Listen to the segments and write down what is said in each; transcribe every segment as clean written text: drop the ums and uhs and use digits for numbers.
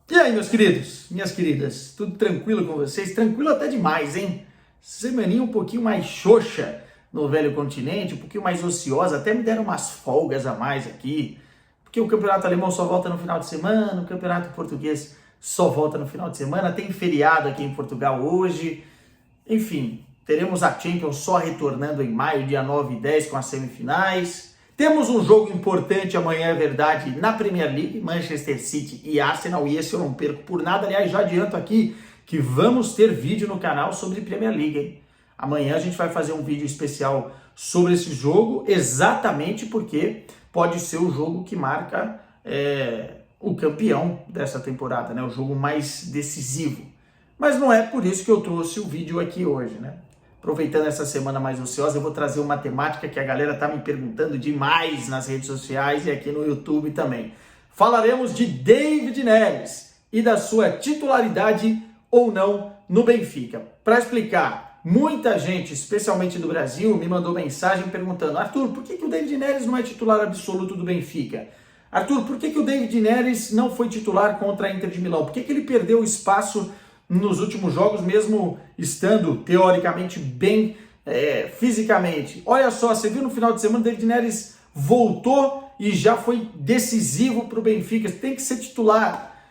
E aí, meus queridos, minhas queridas, tudo tranquilo com vocês? Tranquilo até demais, hein? Semaninha um pouquinho mais xoxa no velho continente, um pouquinho mais ociosa, até me deram umas folgas a mais aqui, porque o campeonato alemão só volta no final de semana, o campeonato português só volta no final de semana, tem feriado aqui em Portugal hoje, enfim, teremos a Champions só retornando em maio, dia 9 e 10 com as semifinais. Temos um jogo importante amanhã, é verdade, na Premier League, Manchester City e Arsenal, e esse eu não perco por nada. Aliás, já adianto aqui que vamos ter vídeo no canal sobre Premier League, hein? Amanhã a gente vai fazer um vídeo especial sobre esse jogo, exatamente porque pode ser o jogo que marca o campeão dessa temporada, né? O jogo mais decisivo. Mas não é por isso que eu trouxe o vídeo aqui hoje, né? Aproveitando essa semana mais ociosa, eu vou trazer uma temática que a galera tá me perguntando demais nas redes sociais e aqui no YouTube também. Falaremos de David Neres e da sua titularidade ou não no Benfica. Para explicar, muita gente, especialmente do Brasil, me mandou mensagem perguntando: Arthur, por que o David Neres não é titular absoluto do Benfica? Arthur, por que o David Neres não foi titular contra a Inter de Milão? Por que ele perdeu espaço nos últimos jogos, mesmo estando teoricamente bem fisicamente? Olha só, você viu no final de semana o David Neres voltou e já foi decisivo para o Benfica, tem que ser titular.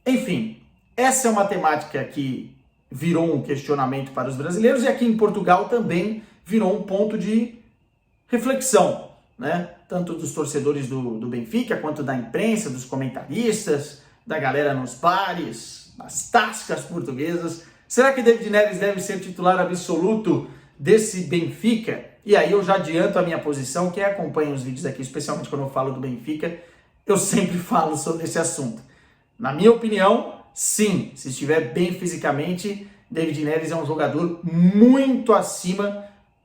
Enfim, essa é uma temática que virou um questionamento para os brasileiros e aqui em Portugal também virou um ponto de reflexão, né? Tanto dos torcedores do Benfica, quanto da imprensa, dos comentaristas, da galera nos bares, nas tascas portuguesas. Será que David Neres deve ser titular absoluto desse Benfica? E aí eu já adianto a minha posição. Quem acompanha os vídeos aqui, especialmente quando eu falo do Benfica, eu sempre falo sobre esse assunto. Na minha opinião, sim, se estiver bem fisicamente, David Neres é um jogador muito acima,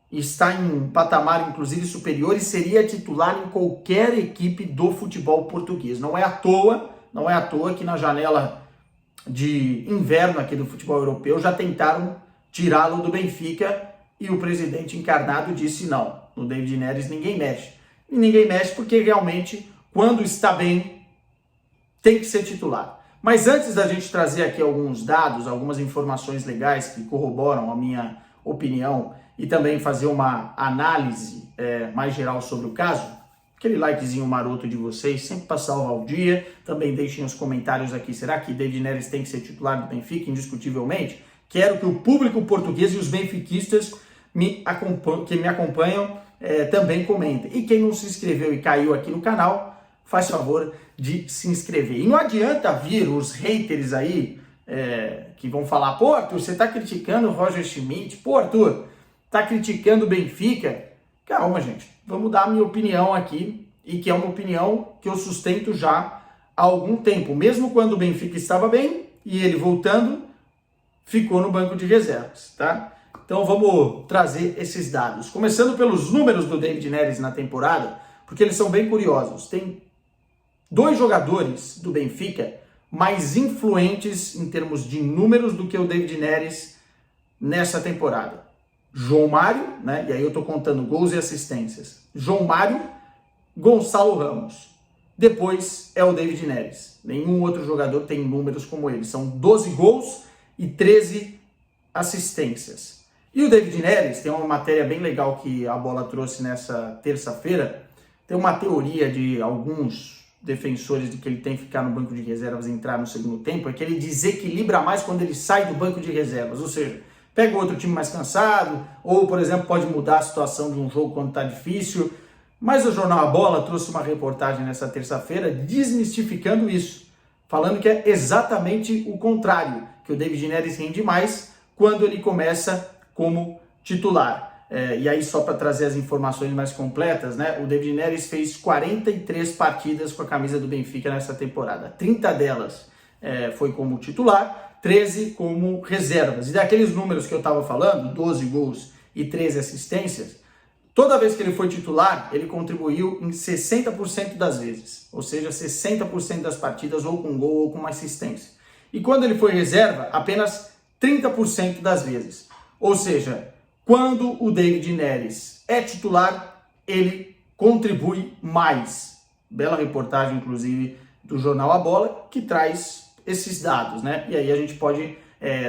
está em um patamar inclusive superior e seria titular em qualquer equipe do futebol português. Não é à toa que na janela de inverno aqui do futebol europeu já tentaram tirá-lo do Benfica e o presidente encarnado disse: não, no David Neres ninguém mexe. E ninguém mexe porque realmente, quando está bem, tem que ser titular. Mas antes da gente trazer aqui alguns dados, algumas informações legais que corroboram a minha opinião e também fazer uma análise mais geral sobre o caso, aquele likezinho maroto de vocês, sempre para salvar o dia. Também deixem os comentários aqui. Será que David Neres tem que ser titular do Benfica, indiscutivelmente? Quero que o público português e os benfiquistas que me acompanham também comentem. E quem não se inscreveu e caiu aqui no canal, faz favor de se inscrever. E não adianta vir os haters aí que vão falar: pô, Arthur, você tá criticando o Roger Schmidt, pô, Arthur, tá criticando o Benfica. Calma, gente, vamos dar a minha opinião aqui, e que é uma opinião que eu sustento já há algum tempo. Mesmo quando o Benfica estava bem, e ele voltando, ficou no banco de reservas, tá? Então vamos trazer esses dados. Começando pelos números do David Neres na temporada, porque eles são bem curiosos. Tem dois jogadores do Benfica mais influentes em termos de números do que o David Neres nessa temporada. João Mário, né? E aí eu estou contando gols e assistências. João Mário, Gonçalo Ramos. Depois é o David Neres. Nenhum outro jogador tem números como ele. São 12 gols e 13 assistências. E o David Neres, tem uma matéria bem legal que a Bola trouxe nessa terça-feira. Tem uma teoria de alguns defensores de que ele tem que ficar no banco de reservas e entrar no segundo tempo, é que ele desequilibra mais quando ele sai do banco de reservas, ou seja, pega outro time mais cansado, ou, por exemplo, pode mudar a situação de um jogo quando está difícil. Mas o jornal A Bola trouxe uma reportagem nessa terça-feira desmistificando isso, falando que é exatamente o contrário, que o David Neres rende mais quando ele começa como titular. E aí, só para trazer as informações mais completas, né? O David Neres fez 43 partidas com a camisa do Benfica nessa temporada. 30 delas foi como titular, 13 como reservas. E daqueles números que eu estava falando, 12 gols e 13 assistências, toda vez que ele foi titular, ele contribuiu em 60% das vezes. Ou seja, 60% das partidas ou com gol ou com uma assistência. E quando ele foi reserva, apenas 30% das vezes. Ou seja, quando o David Neres é titular, ele contribui mais. Bela reportagem, inclusive, do jornal A Bola, que traz esses dados, né? E aí a gente pode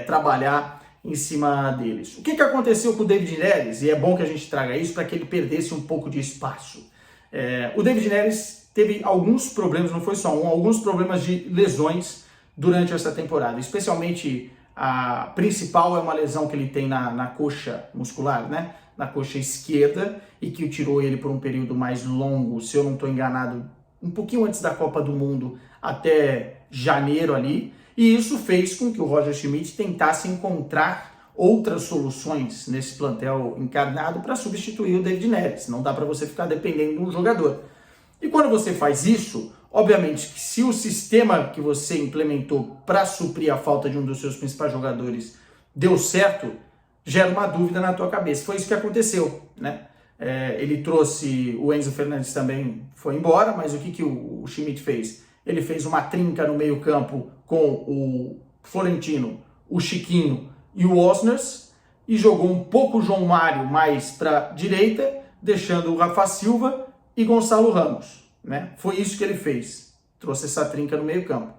trabalhar em cima deles. O que aconteceu com o David Neres? E é bom que a gente traga isso para que ele perdesse um pouco de espaço. O David Neres teve alguns problemas, não foi só um, alguns problemas de lesões durante essa temporada, especialmente a principal é uma lesão que ele tem na coxa muscular, né? Na coxa esquerda, e que tirou ele por um período mais longo, se eu não estou enganado, um pouquinho antes da Copa do Mundo, até janeiro ali, e isso fez com que o Roger Schmidt tentasse encontrar outras soluções nesse plantel encarnado para substituir o David Neres. Não dá para você ficar dependendo de um jogador. E quando você faz isso, obviamente que se o sistema que você implementou para suprir a falta de um dos seus principais jogadores deu certo, gera uma dúvida na tua cabeça. Foi isso que aconteceu, né? Ele trouxe, o Enzo Fernandes também foi embora, mas o que o Schmidt fez? Ele fez uma trinca no meio campo com o Florentino, o Chiquinho e o Osners, e jogou um pouco o João Mário mais para a direita, deixando o Rafa Silva e Gonçalo Ramos, né? Foi isso que ele fez, trouxe essa trinca no meio campo.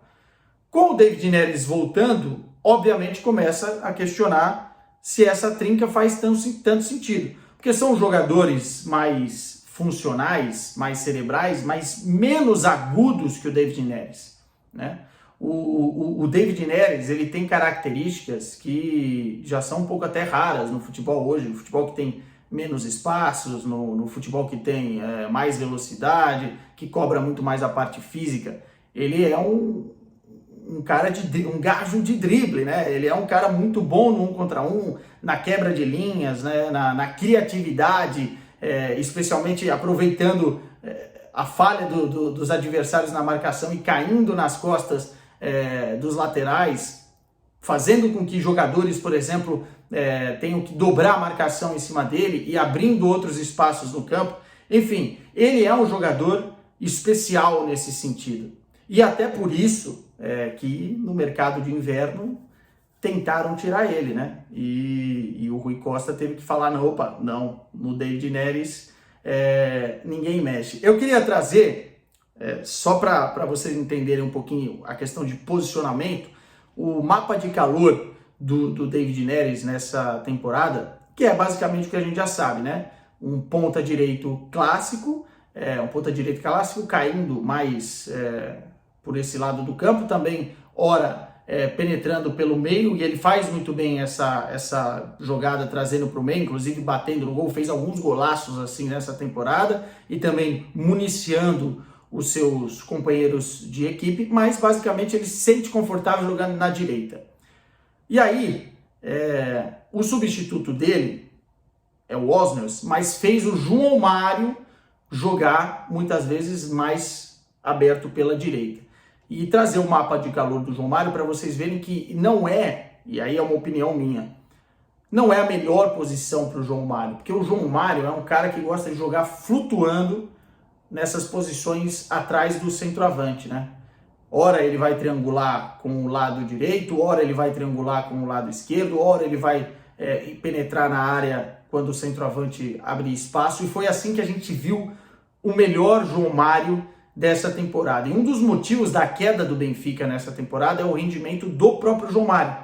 Com o David Neres voltando, obviamente começa a questionar se essa trinca faz tanto sentido, porque são jogadores mais funcionais, mais cerebrais, mas menos agudos que o David Neres, né? O David Neres, ele tem características que já são um pouco até raras no futebol hoje, no futebol que tem menos espaços, no futebol que tem mais velocidade, que cobra muito mais a parte física. Ele é um cara um gajo de drible, né? Ele é um cara muito bom no 1 contra 1, na quebra de linhas, né? na criatividade, especialmente aproveitando a falha dos adversários na marcação e caindo nas costas dos laterais, fazendo com que jogadores, por exemplo, tenham que dobrar a marcação em cima dele e abrindo outros espaços no campo. Enfim, ele é um jogador especial nesse sentido. E até por isso que no mercado de inverno tentaram tirar ele, né? E o Rui Costa teve que falar, não, no David Neres ninguém mexe. Eu queria trazer, só para vocês entenderem um pouquinho a questão de posicionamento, o mapa de calor do David Neres nessa temporada, que é basicamente o que a gente já sabe, né? Um ponta direito clássico, caindo mais por esse lado do campo, também ora penetrando pelo meio, e ele faz muito bem essa jogada trazendo para o meio, inclusive batendo no gol, fez alguns golaços assim nessa temporada, e também municiando os seus companheiros de equipe, mas basicamente ele se sente confortável jogando na direita. E aí, o substituto dele é o Osners, mas fez o João Mário jogar muitas vezes mais aberto pela direita. E trazer o mapa de calor do João Mário para vocês verem que não e aí é uma opinião minha, não é a melhor posição para o João Mário, porque o João Mário é um cara que gosta de jogar flutuando nessas posições atrás do centroavante, né? Ora ele vai triangular com o lado direito, ora ele vai triangular com o lado esquerdo, ora ele vai penetrar na área quando o centroavante abre espaço, e foi assim que a gente viu o melhor João Mário dessa temporada. E um dos motivos da queda do Benfica nessa temporada é o rendimento do próprio João Mário.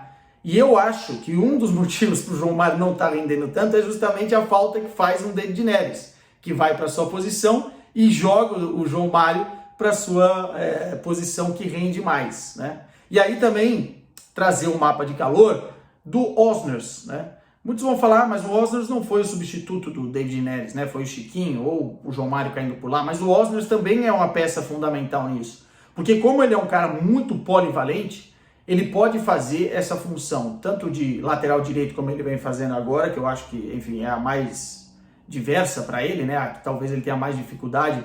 E eu acho que um dos motivos para o João Mário não estar rendendo tanto é justamente a falta que faz no David Neres, que vai para sua posição e joga o João Mário para sua posição que rende mais, né? E aí também trazer o mapa de calor do Osners, né? Muitos vão falar, mas o Osners não foi o substituto do David Neres, né? Foi o Chiquinho ou o João Mário caindo por lá, mas o Osners também é uma peça fundamental nisso. Porque como ele é um cara muito polivalente, ele pode fazer essa função, tanto de lateral direito, como ele vem fazendo agora, que eu acho que, enfim, é a mais diversa para ele, né? Que talvez ele tenha mais dificuldade,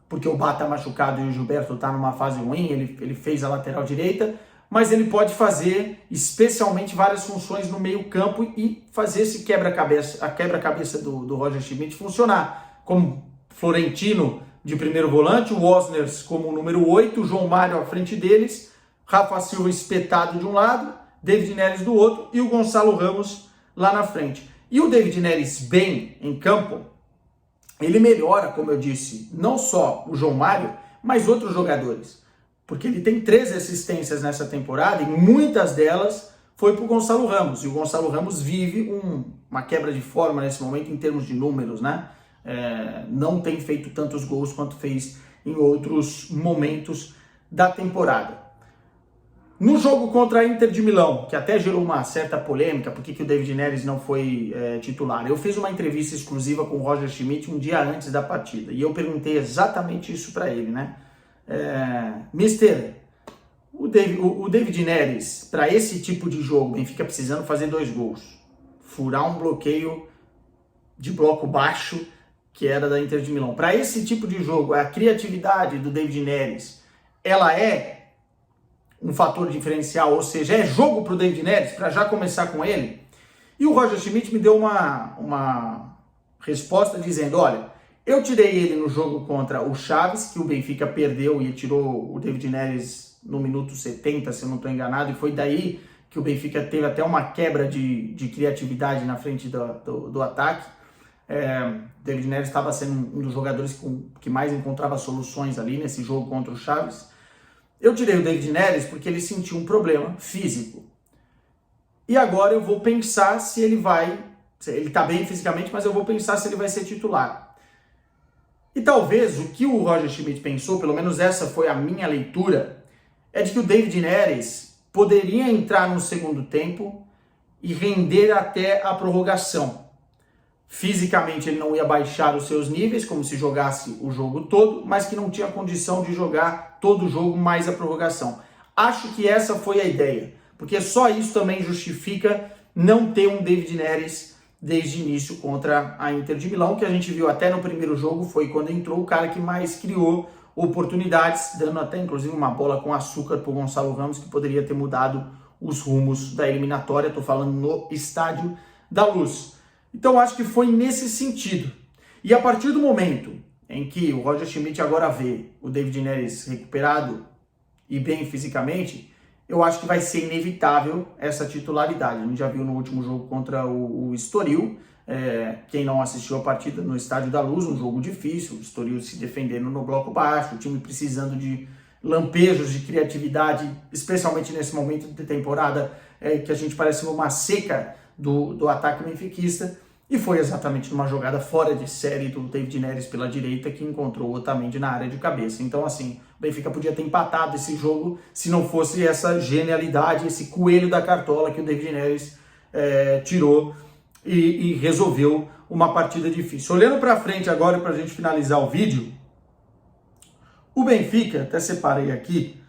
porque o Bá tá machucado e o Gilberto tá numa fase ruim, ele fez a lateral direita, mas ele pode fazer especialmente várias funções no meio campo e fazer esse quebra-cabeça do Roger Schmidt funcionar, como Florentino de primeiro volante, o Osners como número 8, o João Mário à frente deles, Rafa Silva espetado de um lado, David Neres do outro e o Gonçalo Ramos lá na frente. E o David Neres bem em campo, ele melhora, como eu disse, não só o João Mário, mas outros jogadores. porque ele tem 13 assistências nessa temporada e muitas delas foi para o Gonçalo Ramos. E o Gonçalo Ramos vive uma quebra de forma nesse momento em termos de números, né? Não tem feito tantos gols quanto fez em outros momentos da temporada. No jogo contra a Inter de Milão, que até gerou uma certa polêmica, porque que o David Neres não foi titular, eu fiz uma entrevista exclusiva com o Roger Schmidt um dia antes da partida, e eu perguntei exatamente isso para ele, né? Mister, o David Neres, para esse tipo de jogo, o Benfica precisando fazer 2 gols, furar um bloqueio de bloco baixo, que era da Inter de Milão. Para esse tipo de jogo, a criatividade do David Neres, ela é um fator diferencial, ou seja, é jogo para o David Neres, para já começar com ele? E o Roger Schmidt me deu uma resposta dizendo, olha, eu tirei ele no jogo contra o Chaves, que o Benfica perdeu e tirou o David Neres no minuto 70, se eu não estou enganado, e foi daí que o Benfica teve até uma quebra de criatividade na frente do ataque. David Neres estava sendo um dos jogadores que mais encontrava soluções ali nesse jogo contra o Chaves. Eu tirei o David Neres porque ele sentiu um problema físico. E agora eu vou pensar se ele vai... Ele está bem fisicamente, mas eu vou pensar se ele vai ser titular. E talvez o que o Roger Schmidt pensou, pelo menos essa foi a minha leitura, é de que o David Neres poderia entrar no segundo tempo e render até a prorrogação. Fisicamente ele não ia baixar os seus níveis, como se jogasse o jogo todo, mas que não tinha condição de jogar todo o jogo mais a prorrogação. Acho que essa foi a ideia, porque só isso também justifica não ter um David Neres desde o início contra a Inter de Milão, que a gente viu até no primeiro jogo, foi quando entrou o cara que mais criou oportunidades, dando até inclusive uma bola com açúcar para o Gonçalo Ramos, que poderia ter mudado os rumos da eliminatória. Estou falando no Estádio da Luz. Então acho que foi nesse sentido. E a partir do momento em que o Roger Schmidt agora vê o David Neres recuperado e bem fisicamente, eu acho que vai ser inevitável essa titularidade. A gente já viu no último jogo contra o Estoril, quem não assistiu a partida no Estádio da Luz, um jogo difícil, o Estoril se defendendo no bloco baixo, o time precisando de lampejos de criatividade, especialmente nesse momento de temporada que a gente parece uma seca do ataque benfiquista, e foi exatamente numa jogada fora de série do David Neres pela direita que encontrou o Otamendi na área de cabeça. Então assim, o Benfica podia ter empatado esse jogo se não fosse essa genialidade, esse coelho da cartola que o David Neres tirou e resolveu uma partida difícil. Olhando para frente agora, para a gente finalizar o vídeo, o Benfica, até separei aqui,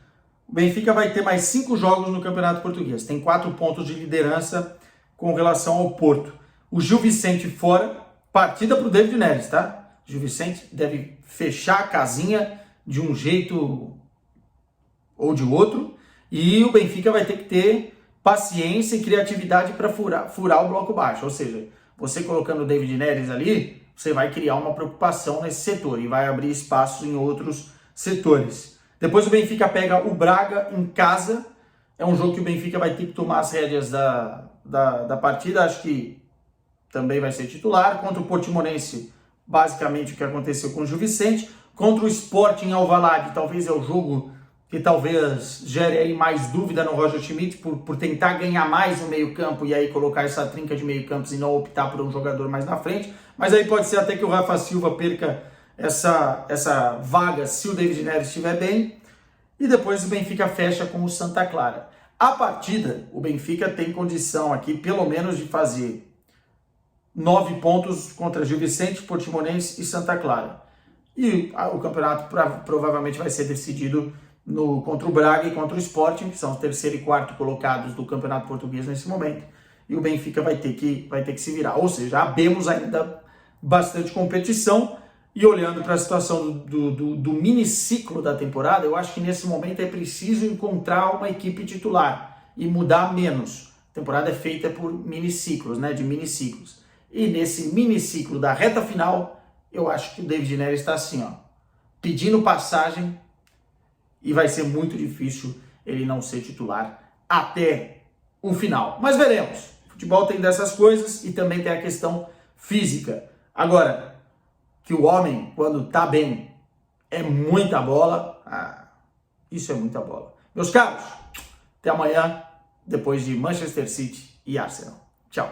o Benfica vai ter mais 5 jogos no Campeonato Português, tem 4 pontos de liderança com relação ao Porto. O Gil Vicente fora, partida para o David Neres, tá? O Gil Vicente deve fechar a casinha de um jeito ou de outro, e o Benfica vai ter que ter paciência e criatividade para furar o bloco baixo. Ou seja, você colocando o David Neres ali, você vai criar uma preocupação nesse setor e vai abrir espaços em outros setores. Depois o Benfica pega o Braga em casa, é um jogo que o Benfica vai ter que tomar as rédeas da partida, acho que também vai ser titular. Contra o Portimonense, basicamente o que aconteceu com o Gil Vicente. Contra o Sport em Alvalade, talvez é o jogo que talvez gere aí mais dúvida no Roger Schmidt, por tentar ganhar mais no meio campo e aí colocar essa trinca de meio campos e não optar por um jogador mais na frente. Mas aí pode ser até que o Rafa Silva perca essa vaga se o David Neres estiver bem. E depois o Benfica fecha com o Santa Clara. A partida, o Benfica tem condição aqui pelo menos de fazer 9 pontos contra Gil Vicente, Portimonense e Santa Clara. E o campeonato provavelmente vai ser decidido contra o Braga e contra o Sporting, que são os terceiro e quarto colocados do Campeonato Português nesse momento. E o Benfica vai ter que se virar. Ou seja, abemos ainda bastante competição. E olhando para a situação do miniciclo da temporada, eu acho que nesse momento é preciso encontrar uma equipe titular e mudar menos. A temporada é feita por miniciclos, né, de miniciclos. E nesse miniciclo da reta final, eu acho que o David Neres está assim, ó, pedindo passagem, e vai ser muito difícil ele não ser titular até o final. Mas veremos. O futebol tem dessas coisas e também tem a questão física. Agora, que o homem, quando tá bem, é muita bola, Isso é muita bola. Meus caros, até amanhã, depois de Manchester City e Arsenal. Tchau.